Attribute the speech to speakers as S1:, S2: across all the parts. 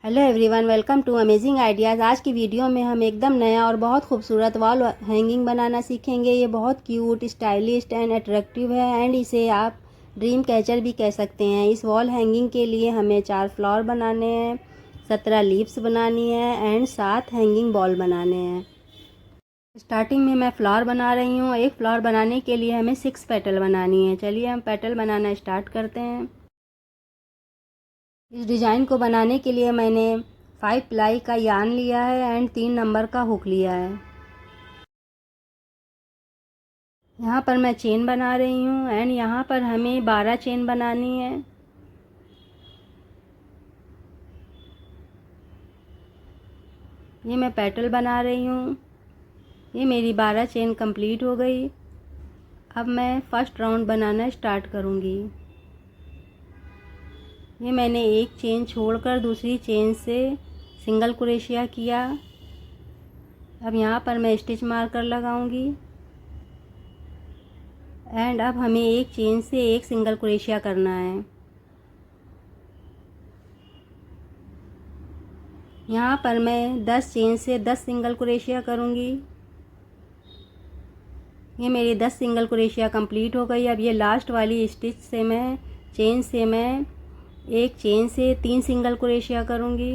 S1: Hello everyone, welcome to amazing ideas. आज की video में हम एकदम नया और बहुत खूबसूरत वॉल हैंगिंग बनाना सीखेंगे। ये बहुत क्यूट, स्टाइलिश एंड अट्रैक्टिव है एंड इसे आप ड्रीम कैचर भी कह सकते हैं। इस वॉल हैंगिंग के लिए हमें 4 फ्लावर बनाने हैं, 17 लीव्स बनानी है एंड 7 हैंगिंग बॉल बनाने हैं। स्टार्टिंग में मैं फ्लावर बना रही हूँ। एक फ्लावर बनाने के लिए हमें 6 पेटल बनानी है। चलिए हम पेटल बनाना स्टार्ट करते हैं। इस डिज़ाइन को बनाने के लिए मैंने 5 प्लाई का यार्न लिया है एंड 3 नंबर का हुक लिया है। यहाँ पर मैं चेन बना रही हूँ एंड यहाँ पर हमें 12 चेन बनानी है। ये मैं पेटल बना रही हूँ। ये मेरी 12 चेन कंप्लीट हो गई। अब मैं फर्स्ट राउंड बनाना स्टार्ट करूँगी। ये मैंने एक चेन छोड़कर दूसरी चेन से सिंगल क्रोशिया किया। अब यहाँ पर मैं स्टिच मार्कर लगाऊंगी एंड अब हमें एक चेन से एक सिंगल क्रोशिया करना है। यहाँ पर मैं 10 चेन से 10 सिंगल क्रोशिया करूँगी। ये मेरी 10 सिंगल क्रोशिया कंप्लीट हो गई। अब ये लास्ट वाली स्टिच से मैं एक चेन से 3 सिंगल क्रोशिया करूँगी।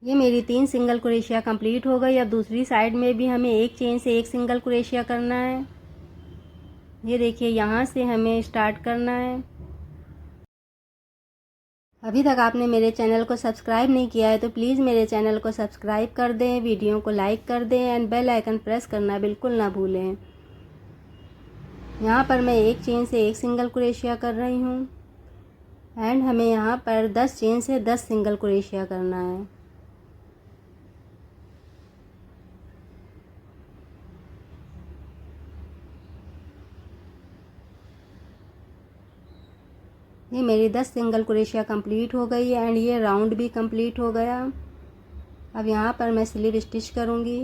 S1: ये मेरी 3 सिंगल क्रोशिया कंप्लीट हो गई। अब दूसरी साइड में भी हमें एक चेन से एक सिंगल क्रोशिया करना है। ये देखिए, यहाँ से हमें स्टार्ट करना है। अभी तक आपने मेरे चैनल को सब्सक्राइब नहीं किया है तो प्लीज़ मेरे चैनल को सब्सक्राइब कर दें, वीडियो को लाइक कर दें एंड बेल आइकन प्रेस करना बिल्कुल ना भूलें। यहाँ पर मैं एक चेन से एक सिंगल क्रोशिया कर रही हूँ एंड हमें यहाँ पर 10 चेन से 10 सिंगल क्रोशिया करना है। ये मेरी 10 सिंगल क्रोशिया कंप्लीट हो गई एंड ये राउंड भी कंप्लीट हो गया। अब यहाँ पर मैं स्लिप स्टिच करूँगी।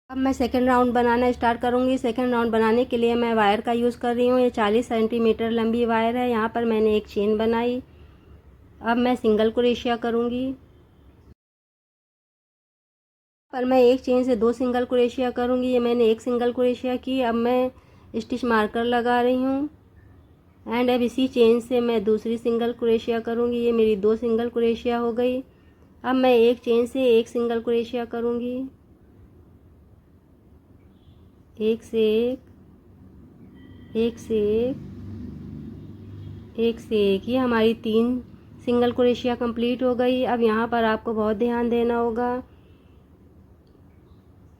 S1: अब मैं सेकंड राउंड बनाना स्टार्ट करूँगी। सेकंड राउंड बनाने के लिए मैं वायर का यूज़ कर रही हूँ। ये 40 सेंटीमीटर लंबी वायर है। यहाँ पर मैंने एक चेन बनाई। अब मैं सिंगल क्रोशिया करूँगी। पर मैं एक चेन से 2 सिंगल क्रोशिया करूँगी। ये मैंने एक सिंगल क्रोशिया की। अब मैं स्टिच मार्कर लगा रही हूँ एंड अब इसी चेन से मैं दूसरी सिंगल क्रोशिया करूँगी। ये मेरी 2 सिंगल क्रोशिया हो गई। अब मैं एक चेन से एक सिंगल क्रोशिया करूँगी। एक से एक से एक से एक, ये हमारी 3 सिंगल क्रोशिया कंप्लीट हो गई। अब यहाँ पर आपको बहुत ध्यान देना होगा।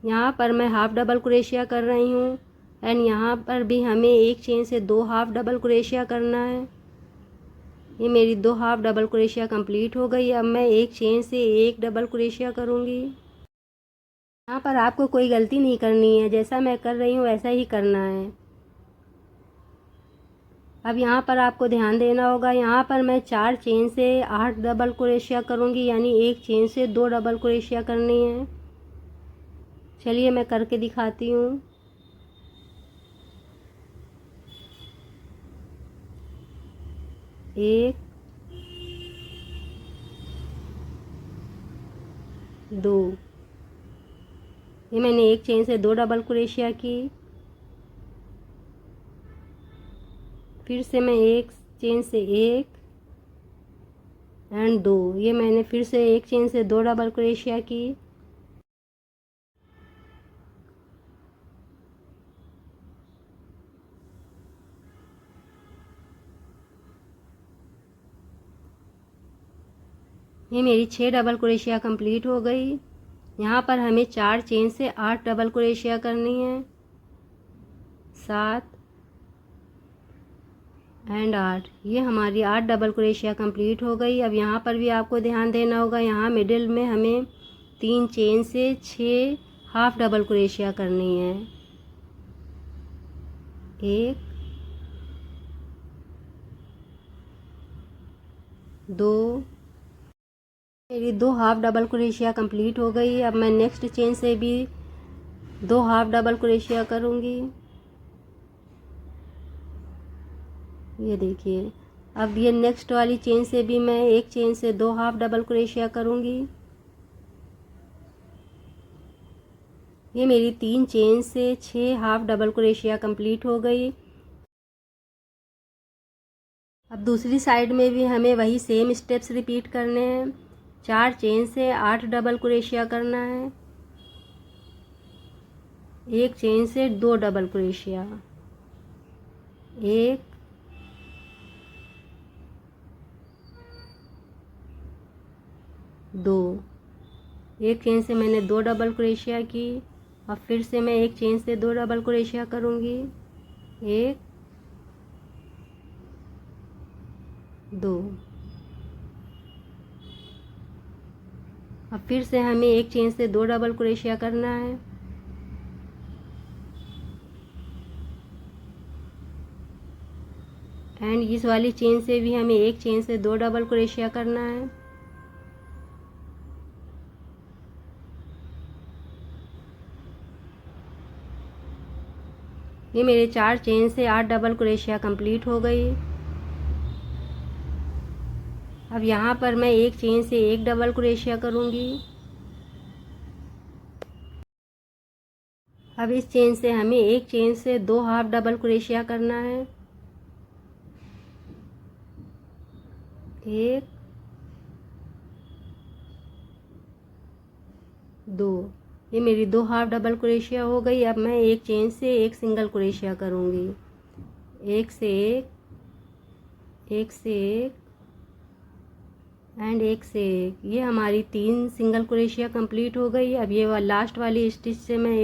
S1: यहाँ पर मैं हाफ डबल क्रोशिया कर रही हूँ एंड यहाँ पर भी हमें एक चेन से 2 हाफ डबल क्रोशिया करना है। ये मेरी 2 हाफ डबल क्रोशिया कंप्लीट हो गई। अब मैं एक चेन से एक डबल क्रोशिया करूँगी। यहाँ पर आपको कोई गलती नहीं करनी है, जैसा मैं कर रही हूँ वैसा ही करना है। अब यहाँ पर आपको ध्यान देना होगा। यहाँ पर मैं 4 चेन से 8 डबल क्रोशिया करूँगी, यानी एक चेन से 2 डबल क्रोशिया करनी है। चलिए मैं करके दिखाती हूँ। एक, 2, ये मैंने एक चेन से 2 डबल क्रोशिया की। फिर से मैं एक चेन से एक एंड 2, ये मैंने फिर से एक चेन से 2 डबल क्रोशिया की। ये मेरी 6 डबल क्रोशिया कंप्लीट हो गई। यहाँ पर हमें 4 चेन से 8 डबल क्रोशिया करनी है। 7 एंड 8, ये हमारी 8 डबल क्रोशिया कंप्लीट हो गई। अब यहाँ पर भी आपको ध्यान देना होगा। यहाँ मिडिल में हमें 3 चेन से 6 हाफ डबल क्रोशिया करनी है। 1, 2, मेरी 2 हाफ डबल क्रोशिया कंप्लीट हो गई। अब मैं नेक्स्ट चेन से भी 2 हाफ डबल क्रोशिया करूँगी। ये देखिए, अब ये नेक्स्ट वाली चेन से भी मैं एक चेन से 2 हाफ डबल क्रोशिया करूँगी। ये मेरी 3 चेन से 6 हाफ डबल क्रोशिया कंप्लीट हो गई। अब दूसरी साइड में भी हमें वही सेम स्टेप्स रिपीट करने हैं। 4 चेन से 8 डबल क्रोशिया करना है। एक चेन से 2 डबल क्रोशिया, 1 2, एक चेन से मैंने 2 डबल क्रोशिया की। अब फिर से मैं एक चेन से 2 डबल क्रोशिया करूँगी, 1 2। अब फिर से हमें एक चेन से 2 डबल क्रोशिया करना है। एंड इस वाली चेन से भी हमें एक चेन से 2 डबल क्रोशिया करना है। ये मेरे 4 चेन से 8 डबल क्रोशिया कंप्लीट हो गई। अब यहाँ पर मैं एक चेन से 1 डबल क्रोशिया करूँगी। अब इस चेन से हमें एक चेन से 2 हाफ डबल क्रोशिया करना है, 1 2। ये मेरी 2 हाफ डबल क्रोशिया हो गई। अब मैं एक चेन से एक सिंगल क्रोशिया करूँगी, एक से एक, एक से एक एंड एक से एक। ये हमारी 3 सिंगल क्रोशिया कंप्लीट हो गई। अब ये लास्ट वाली स्टिच से मैं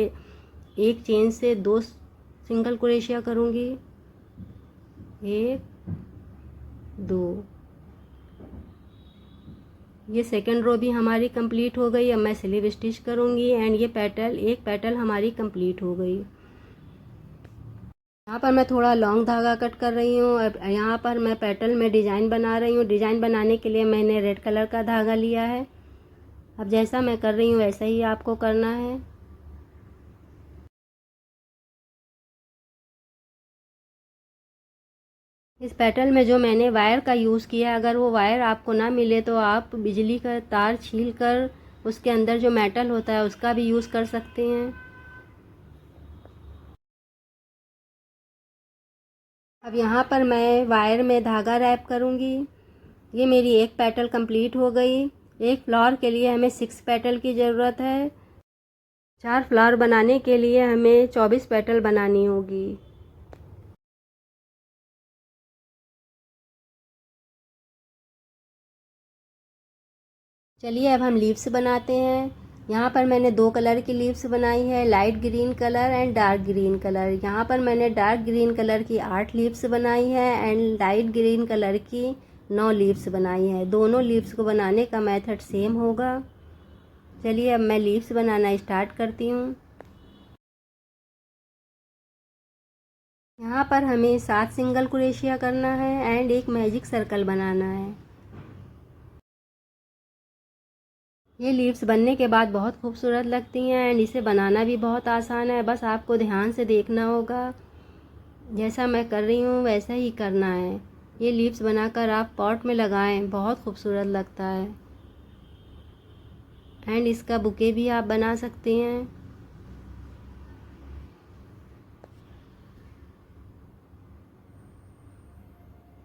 S1: एक चेन से 2 सिंगल क्रोशिया करूँगी, 1 2। ये सेकंड रो भी हमारी कंप्लीट हो गई। अब मैं स्लीव स्टिच करूँगी एंड ये एक पेटल हमारी कंप्लीट हो गई। यहाँ पर मैं थोड़ा लॉन्ग धागा कट कर रही हूँ। अब यहाँ पर मैं पेटल में डिज़ाइन बना रही हूँ। डिज़ाइन बनाने के लिए मैंने रेड कलर का धागा लिया है। अब जैसा मैं कर रही हूँ वैसा ही आपको करना है। इस पेटल में जो मैंने वायर का यूज़ किया है, अगर वो वायर आपको ना मिले तो आप बिजली का तार छील कर उसके अंदर जो मेटल होता है उसका भी यूज़ कर सकते हैं। अब यहाँ पर मैं वायर में धागा रैप करूँगी। ये मेरी एक पेटल कंप्लीट हो गई। एक फ्लावर के लिए हमें 6 पेटल की ज़रूरत है। 4 फ्लावर बनाने के लिए हमें 24 पेटल बनानी होगी। चलिए अब हम लीव्स बनाते हैं। यहाँ पर मैंने 2 कलर की लीव्स बनाई है, light green colour and dark green colour. यहाँ पर मैंने डार्क ग्रीन कलर की 8 लीव्स बनाई है एंड लाइट ग्रीन कलर की 9 लीव्स बनाई है। दोनों लीव्स को बनाने का मेथड सेम होगा। चलिए अब मैं लीव्स बनाना स्टार्ट करती हूँ। यहाँ पर हमें 7 सिंगल क्रोशिया करना है एंड एक मैजिक सर्कल बनाना है। ये लीव्स बनने के बाद बहुत खूबसूरत लगती हैं एंड इसे बनाना भी बहुत आसान है। बस आपको ध्यान से देखना होगा। जैसा मैं कर रही हूँ वैसा ही करना है। ये लीव्स बनाकर आप पॉट में लगाएं, बहुत खूबसूरत लगता है एंड इसका बुके भी आप बना सकते हैं।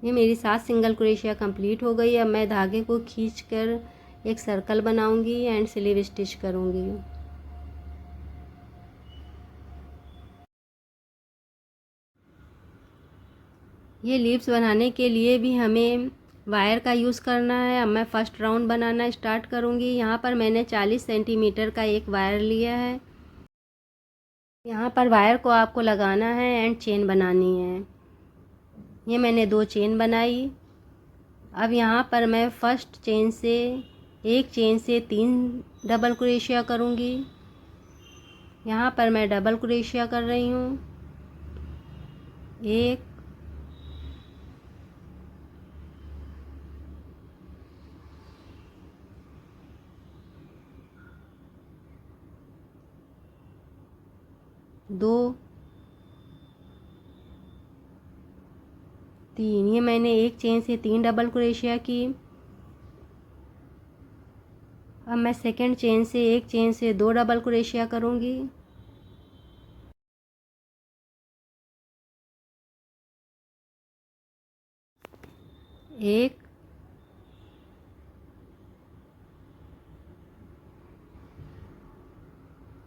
S1: ये मेरी 7 सिंगल क्रोशिया कंप्लीट हो गई। अब मैं धागे को खींचकर एक सर्कल बनाऊंगी एंड स्लीव स्टिच करूंगी। ये लीव्स बनाने के लिए भी हमें वायर का यूज़ करना है। अब मैं फर्स्ट राउंड बनाना स्टार्ट करूंगी। यहाँ पर मैंने 40 सेंटीमीटर का एक वायर लिया है। यहाँ पर वायर को आपको लगाना है एंड चेन बनानी है। ये मैंने 2 चेन बनाई। अब यहाँ पर मैं फर्स्ट चेन से एक चेन से 3 डबल क्रोशिया करूँगी। यहाँ पर मैं डबल क्रोशिया कर रही हूँ, 1 2 2 3। ये मैंने एक चेन से 3 डबल क्रोशिया की। अब मैं सेकंड चेन से एक चेन से 2 डबल क्रोशिया करूँगी। एक,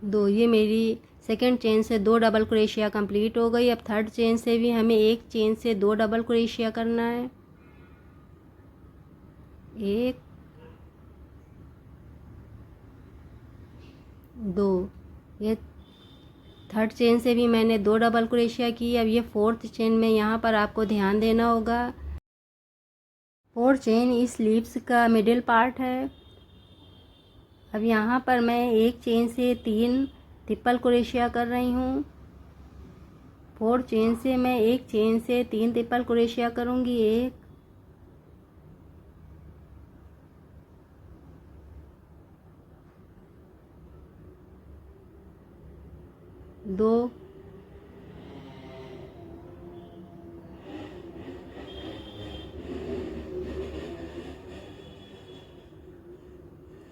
S1: 2। ये मेरी सेकंड चेन से 2 डबल क्रोशिया कंप्लीट हो गई। अब थर्ड चेन से भी हमें एक चेन से 2 डबल क्रोशिया करना है। एक, 2। ये थर्ड चेन से भी मैंने 2 डबल क्रोशिया की। अब ये फोर्थ चेन में यहाँ पर आपको ध्यान देना होगा। फोर्थ चेन इस लीव्स का मिडिल पार्ट है। अब यहाँ पर मैं एक चेन से 3 ट्रिपल क्रोशिया कर रही हूँ। फोर्थ चेन से मैं एक चेन से 3 ट्रिपल क्रोशिया करूँगी। एक, 2,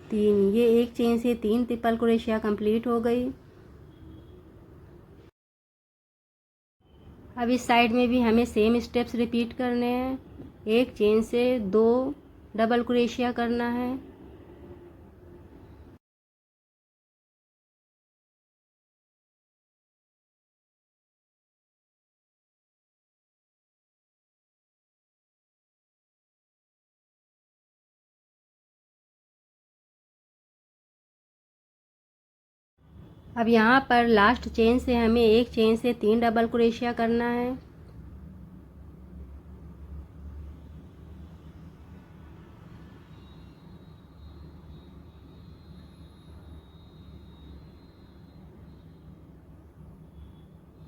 S1: 3। ये एक चेन से 3 ट्रिपल क्रोशिया कंप्लीट हो गई। अब इस साइड में भी हमें सेम स्टेप्स रिपीट करने हैं। एक चेन से 2 डबल क्रोशिया करना है। अब यहाँ पर लास्ट चेन से हमें एक चेन से 3 डबल क्रोशिया करना है।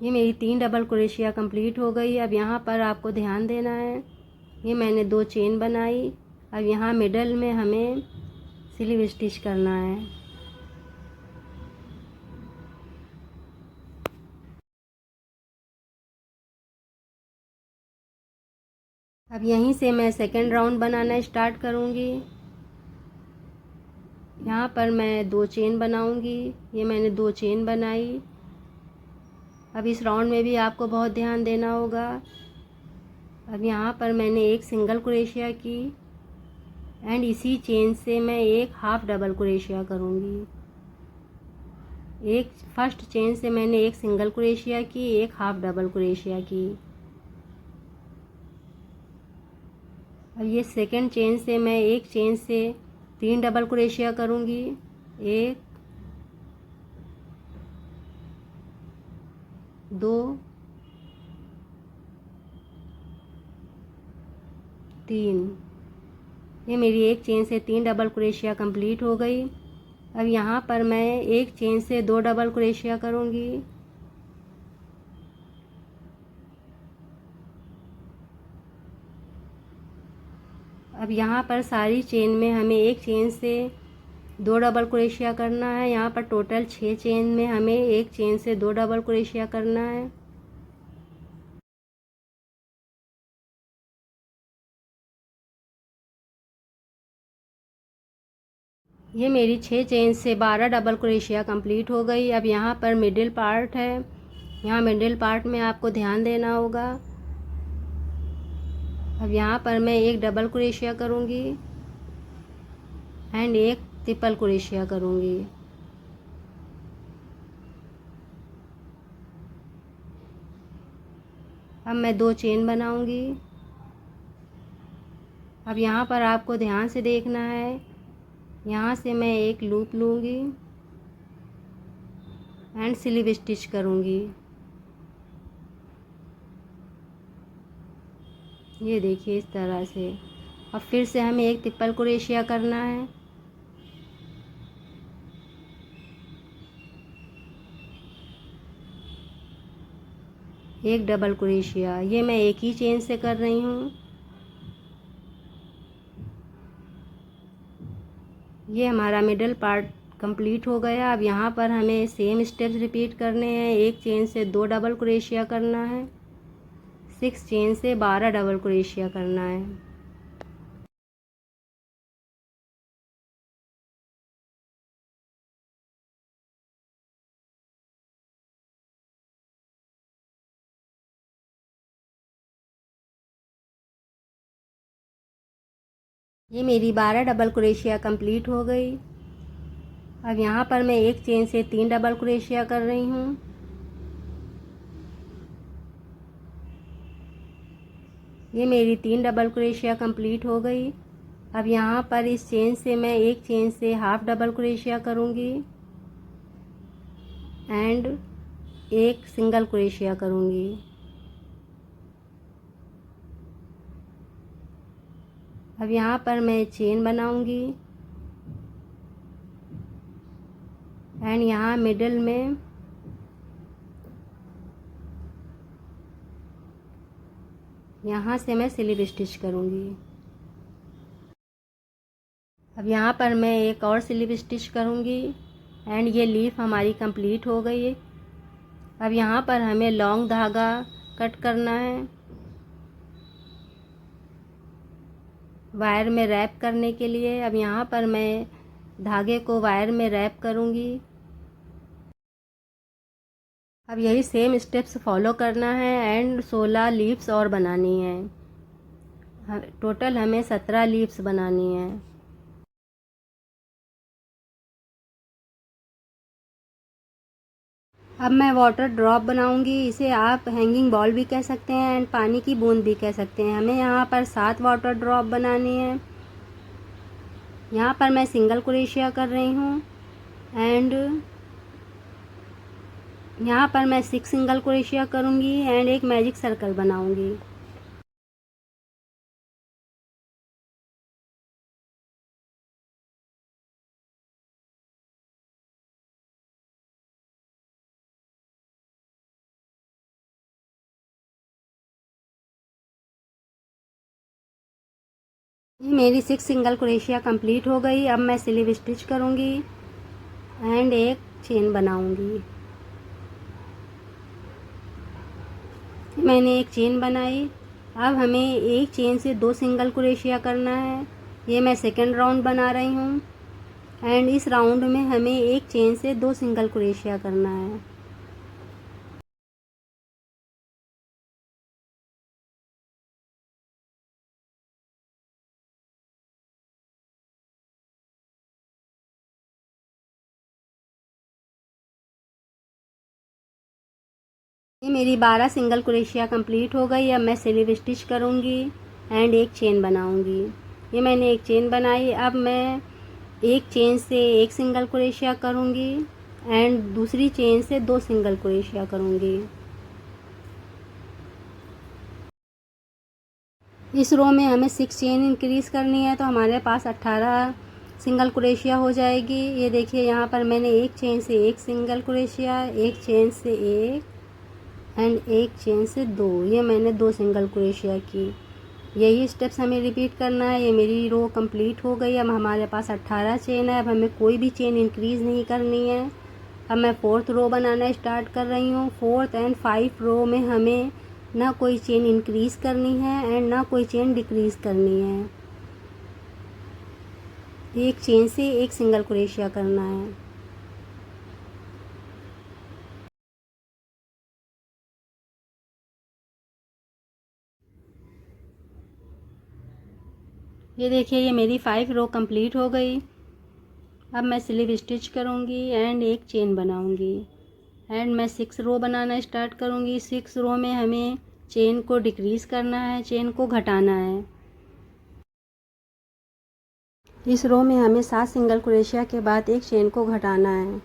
S1: ये मेरी 3 डबल क्रोशिया कंप्लीट हो गई। अब यहाँ पर आपको ध्यान देना है। ये मैंने 2 चेन बनाई। अब यहाँ मिडल में हमें स्लीव स्टिच करना है। अब यहीं से मैं सेकेंड राउंड बनाना स्टार्ट करूँगी। यहाँ पर मैं 2 चेन बनाऊँगी। ये मैंने 2 चेन बनाई। अब इस राउंड में भी आपको बहुत ध्यान देना होगा। अब यहाँ पर मैंने एक सिंगल क्रोशिया की एंड इसी चेन से मैं एक हाफ डबल क्रोशिया करूँगी। एक फर्स्ट चेन से मैंने एक सिंगल क्रोशिया की, एक हाफ डबल क्रोशिया की। अब ये सेकंड चेन से मैं एक चेन से 3 डबल क्रोशिया करूँगी। एक, 2, 3। ये मेरी एक चेन से 3 डबल क्रोशिया कंप्लीट हो गई। अब यहाँ पर मैं एक चेन से 2 डबल क्रोशिया करूँगी। अब यहाँ पर सारी चेन में हमें एक चेन से 2 डबल क्रोशिया करना है। यहाँ पर टोटल 6 चेन में हमें एक चेन से 2 डबल क्रोशिया करना है। ये मेरी 6 चेन से 12 डबल क्रोशिया कंप्लीट हो गई। अब यहाँ पर मिडिल पार्ट है। यहाँ मिडिल पार्ट में आपको ध्यान देना होगा। अब यहाँ पर मैं एक डबल क्रोशिया करूँगी एंड एक ट्रिपल क्रोशिया करूँगी। अब मैं 2 चेन बनाऊँगी। अब यहाँ पर आपको ध्यान से देखना है। यहाँ से मैं एक लूप लूँगी एंड स्लीव स्टिच करूँगी। ये देखिए इस तरह से। अब फिर से हमें एक ट्रिपल क्रोशिया करना है। एक डबल क्रोशिया। ये मैं एक ही चेन से कर रही हूँ। ये हमारा मिडल पार्ट कंप्लीट हो गया। अब यहाँ पर हमें सेम स्टेप्स रिपीट करने हैं। एक चेन से 2 डबल क्रोशिया करना है, 6 चेन से 12 डबल क्रोशिया करना है। ये मेरी 12 डबल क्रोशिया कंप्लीट हो गई। अब यहाँ पर मैं एक चेन से 3 डबल क्रोशिया कर रही हूँ। ये मेरी 3 डबल क्रोशिया कंप्लीट हो गई। अब यहाँ पर इस चेन से मैं एक चेन से हाफ डबल क्रोशिया करूँगी एंड एक सिंगल क्रोशिया करूँगी। अब यहाँ पर मैं चेन बनाऊँगी एंड यहाँ मिडल में यहाँ से मैं स्लिप स्टिच करूँगी। अब यहाँ पर मैं एक और स्लिप स्टिच करूँगी एंड ये लीफ हमारी कंप्लीट हो गई है। अब यहाँ पर हमें लॉन्ग धागा कट करना है वायर में रैप करने के लिए। अब यहाँ पर मैं धागे को वायर में रैप करूँगी। अब यही सेम स्टेप्स फॉलो करना है एंड 16 लीव्स और बनानी है। टोटल हमें 17 लीव्स बनानी है। अब मैं वाटर ड्रॉप बनाऊंगी। इसे आप हैंगिंग बॉल भी कह सकते हैं एंड पानी की बूंद भी कह सकते हैं। हमें यहाँ पर 7 वाटर ड्रॉप बनानी है। यहाँ पर मैं सिंगल क्रोशिया कर रही हूँ एंड यहाँ पर मैं 6 सिंगल क्रोशिया करूँगी एंड एक मैजिक सर्कल बनाऊँगी। ये मेरी 6 सिंगल क्रोशिया कंप्लीट हो गई। अब मैं स्लिप स्टिच करूँगी एंड एक चेन बनाऊँगी। मैंने एक चेन बनाई। अब हमें एक चेन से 2 सिंगल क्रोशिया करना है। ये मैं सेकंड राउंड बना रही हूँ एंड इस राउंड में हमें एक चेन से 2 सिंगल क्रोशिया करना है। ये मेरी 12 सिंगल क्रोशिया कंप्लीट हो गई। अब मैं स्लिप स्टिच करूँगी एंड एक चेन बनाऊँगी। ये मैंने एक चेन बनाई। अब मैं एक चेन से एक सिंगल क्रोशिया करूँगी एंड दूसरी चेन से 2 सिंगल क्रोशिया करूँगी। इस रो में हमें 6 चेन इंक्रीज़ करनी है तो हमारे पास 18 सिंगल क्रोशिया हो जाएगी। ये देखिए यहाँ पर मैंने एक चेन से एक सिंगल क्रोशिया, एक चेन से एक एंड एक चेन से 2, ये मैंने 2 सिंगल क्रोशिया की। यही स्टेप्स हमें रिपीट करना है। ये मेरी रो कंप्लीट हो गई। अब हमारे पास 18 चेन है। अब हमें कोई भी चेन इंक्रीज़ नहीं करनी है। अब मैं 4th रो बनाना स्टार्ट कर रही हूँ। 4th एंड 5th रो में हमें ना कोई चेन इंक्रीज़ करनी है एंड ना कोई चेन डिक्रीज़ करनी है। एक चेन से एक सिंगल क्रोशिया करना है। ये देखिए ये मेरी 5 रो कंप्लीट हो गई। अब मैं स्लिप स्टिच करूँगी एंड एक चेन बनाऊँगी एंड मैं 6 रो बनाना स्टार्ट करूँगी। 6 रो में हमें चेन को डिक्रीज़ करना है, चेन को घटाना है। इस रो में हमें 7 सिंगल क्रोशिया के बाद एक चेन को घटाना है।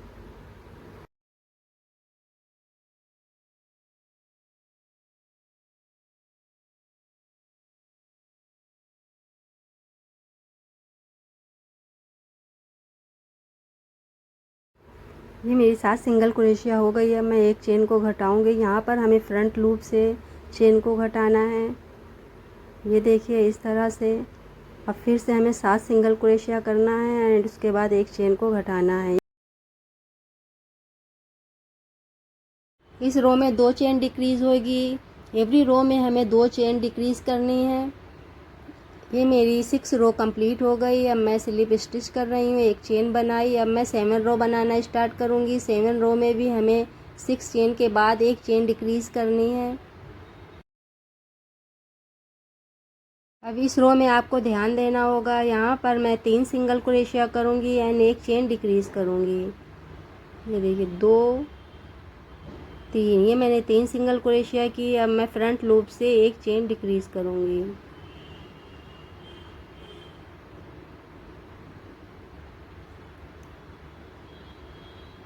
S1: ये मेरी 7 सिंगल क्रोशिया हो गई है। मैं एक चेन को घटाऊँगी। यहाँ पर हमें फ्रंट लूप से चेन को घटाना है। ये देखिए इस तरह से। अब फिर से हमें 7 सिंगल क्रोशिया करना है एंड उसके बाद एक चेन को घटाना है। इस रो में 2 चेन डिक्रीज़ होगी। एवरी रो में हमें 2 चेन डिक्रीज़ करनी है। ये मेरी 6 रो कंप्लीट हो गई। अब मैं स्लिप स्टिच कर रही हूँ, एक चेन बनाई। अब मैं 7 रो बनाना स्टार्ट करूँगी। 7 रो में भी हमें 6 चेन के बाद एक चेन डिक्रीज़ करनी है। अब इस रो में आपको ध्यान देना होगा, यहाँ पर मैं 3 सिंगल क्रोशिया करूँगी एंड एक चेन डिक्रीज़ करूँगी। ये देखिए 2 3, ये मैंने 3 सिंगल क्रोशिया की। अब मैं फ्रंट लूप से एक चेन डिक्रीज़ करूँगी।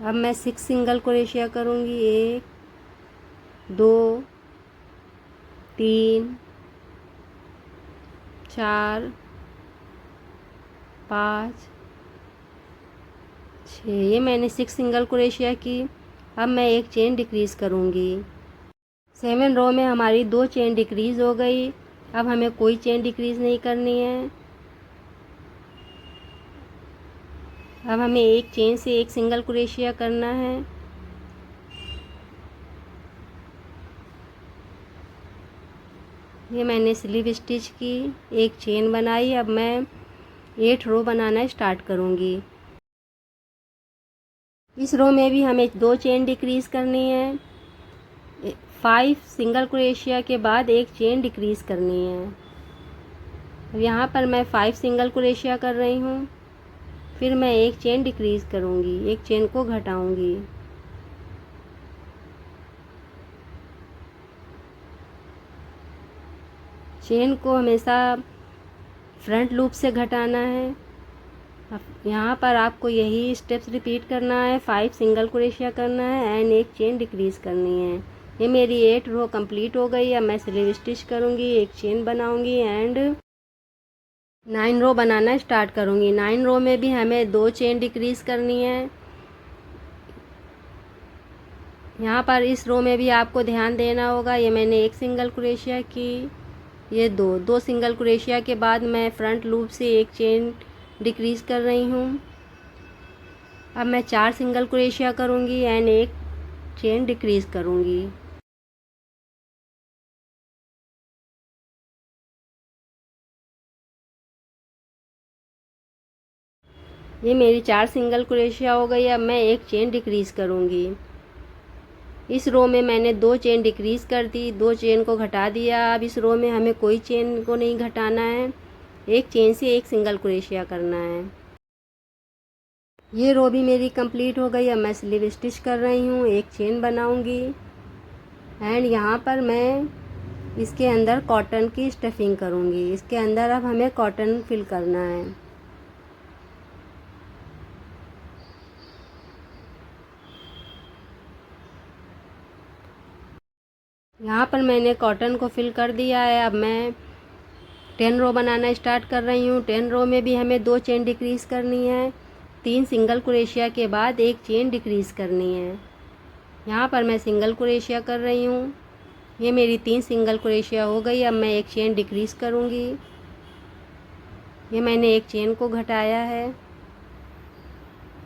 S1: अब मैं 6 सिंगल क्रोशिया करूँगी। 1 2 3 4 5 6, ये मैंने 6 सिंगल क्रोशिया की। अब मैं एक चेन डिक्रीज़ करूँगी। 7 रो में हमारी 2 चेन डिक्रीज़ हो गई। अब हमें कोई चेन डिक्रीज़ नहीं करनी है। अब हमें एक चेन से एक सिंगल क्रोशिया करना है। ये मैंने स्लिप स्टिच की, एक चेन बनाई। अब मैं 8 रो बनाना स्टार्ट करूँगी। इस रो में भी हमें 2 चेन डिक्रीज़ करनी है। 5 सिंगल क्रोशिया के बाद एक चेन डिक्रीज़ करनी है। अब यहाँ पर मैं 5 सिंगल क्रोशिया कर रही हूँ। फिर मैं एक चेन डिक्रीज़ करूँगी, एक चेन को घटाऊँगी। चेन को हमेशा फ्रंट लूप से घटाना है। अब यहाँ पर आपको यही स्टेप्स रिपीट करना है। 5 सिंगल क्रोशिया करना है एंड एक चेन डिक्रीज़ करनी है। ये मेरी 8 रो कंप्लीट हो गई। अब मैं स्लिप स्टिच करूँगी, एक चेन बनाऊँगी एंड 9 रो बनाना स्टार्ट करूँगी। 9 रो में भी हमें 2 चेन डिक्रीज़ करनी है। यहाँ पर इस रो में भी आपको ध्यान देना होगा। ये मैंने एक सिंगल क्रोशिया की, ये दो सिंगल क्रोशिया के बाद मैं फ्रंट लूप से एक चेन डिक्रीज़ कर रही हूँ। अब मैं 4 सिंगल क्रोशिया करूँगी एंड एक चेन डिक्रीज़ करूँगी। ये मेरी 4 सिंगल क्रोशिया हो गई। अब मैं एक चेन डिक्रीज़ करूँगी। इस रो में मैंने 2 चेन डिक्रीज़ कर दी, 2 चेन को घटा दिया। अब इस रो में हमें कोई चेन को नहीं घटाना है, एक चेन से एक सिंगल क्रोशिया करना है। ये रो भी मेरी कंप्लीट हो गई। अब मैं स्लिप स्टिच कर रही हूँ, एक चेन बनाऊँगी एंड यहाँ पर मैं इसके अंदर कॉटन की स्टफिंग करूँगी। इसके अंदर अब हमें कॉटन फिल करना है। यहाँ पर मैंने कॉटन को फिल कर दिया है। अब मैं 10 रो बनाना स्टार्ट कर रही हूँ। 10 रो में भी हमें 2 चेन डिक्रीज़ करनी है। 3 सिंगल क्रोशिया के बाद एक चेन डिक्रीज़ करनी है। यहाँ पर मैं सिंगल क्रोशिया कर रही हूँ। ये मेरी 3 सिंगल क्रोशिया हो गई। अब मैं एक चेन डिक्रीज़ करूँगी। ये मैंने एक चेन को घटाया है।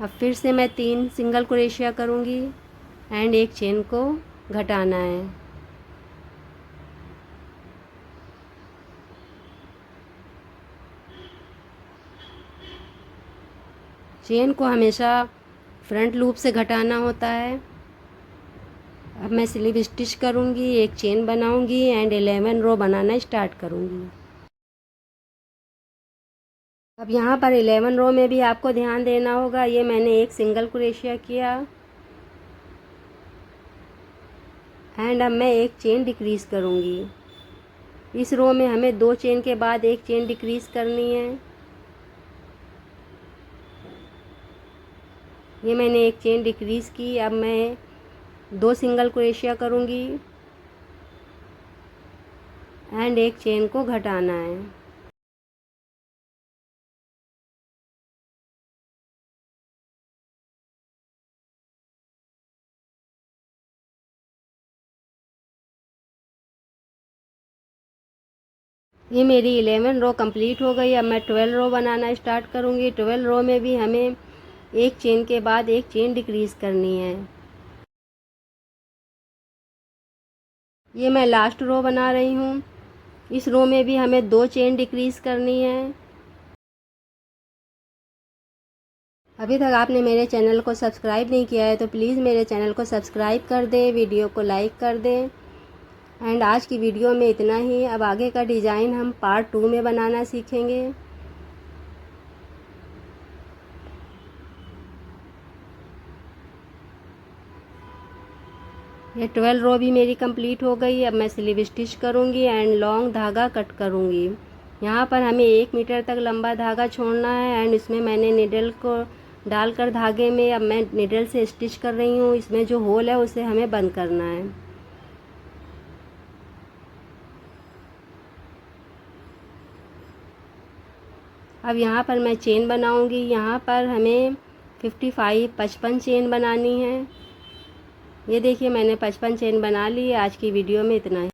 S1: अब फिर से मैं 3 सिंगल क्रोशिया करूँगी एंड एक चेन को घटाना है। चेन को हमेशा फ्रंट लूप से घटाना होता है। अब मैं स्लिप स्टिच करूँगी, एक चेन बनाऊँगी एंड 11 रो बनाना स्टार्ट करूँगी। अब यहाँ पर 11 रो में भी आपको ध्यान देना होगा। ये मैंने एक सिंगल क्रोशिया किया एंड अब मैं एक चेन डिक्रीज़ करूँगी। इस रो में हमें 2 चेन के बाद एक चेन डिक्रीज़ करनी है। ये मैंने एक चेन डिक्रीज़ की। अब मैं 2 सिंगल क्रोशिया करूँगी एंड एक चेन को घटाना है। ये मेरी 11 रो कंप्लीट हो गई। अब मैं 12 रो बनाना स्टार्ट करूँगी। 12 रो में भी हमें एक चेन के बाद एक चेन डिक्रीज़ करनी है। ये मैं लास्ट रो बना रही हूँ। इस रो में भी हमें 2 चेन डिक्रीज़ करनी है। अभी तक आपने मेरे चैनल को सब्सक्राइब नहीं किया है तो प्लीज़ मेरे चैनल को सब्सक्राइब कर दें, वीडियो को लाइक कर दें। एंड आज की वीडियो में इतना ही। अब आगे का डिज़ाइन हम पार्ट 2 में बनाना सीखेंगे। ये 12 रो भी मेरी कंप्लीट हो गई। अब मैं स्लीव स्टिच करूँगी एंड लॉन्ग धागा कट करूँगी। यहाँ पर हमें 1 मीटर तक लंबा धागा छोड़ना है एंड इसमें मैंने निडल को डालकर धागे में अब मैं निडल से स्टिच कर रही हूँ। इसमें जो होल है उसे हमें बंद करना है। अब यहाँ पर मैं चेन बनाऊँगी। यहाँ पर हमें 55 चेन बनानी है। ये देखिए मैंने 55 चेन बना ली। आज की वीडियो में इतना ही।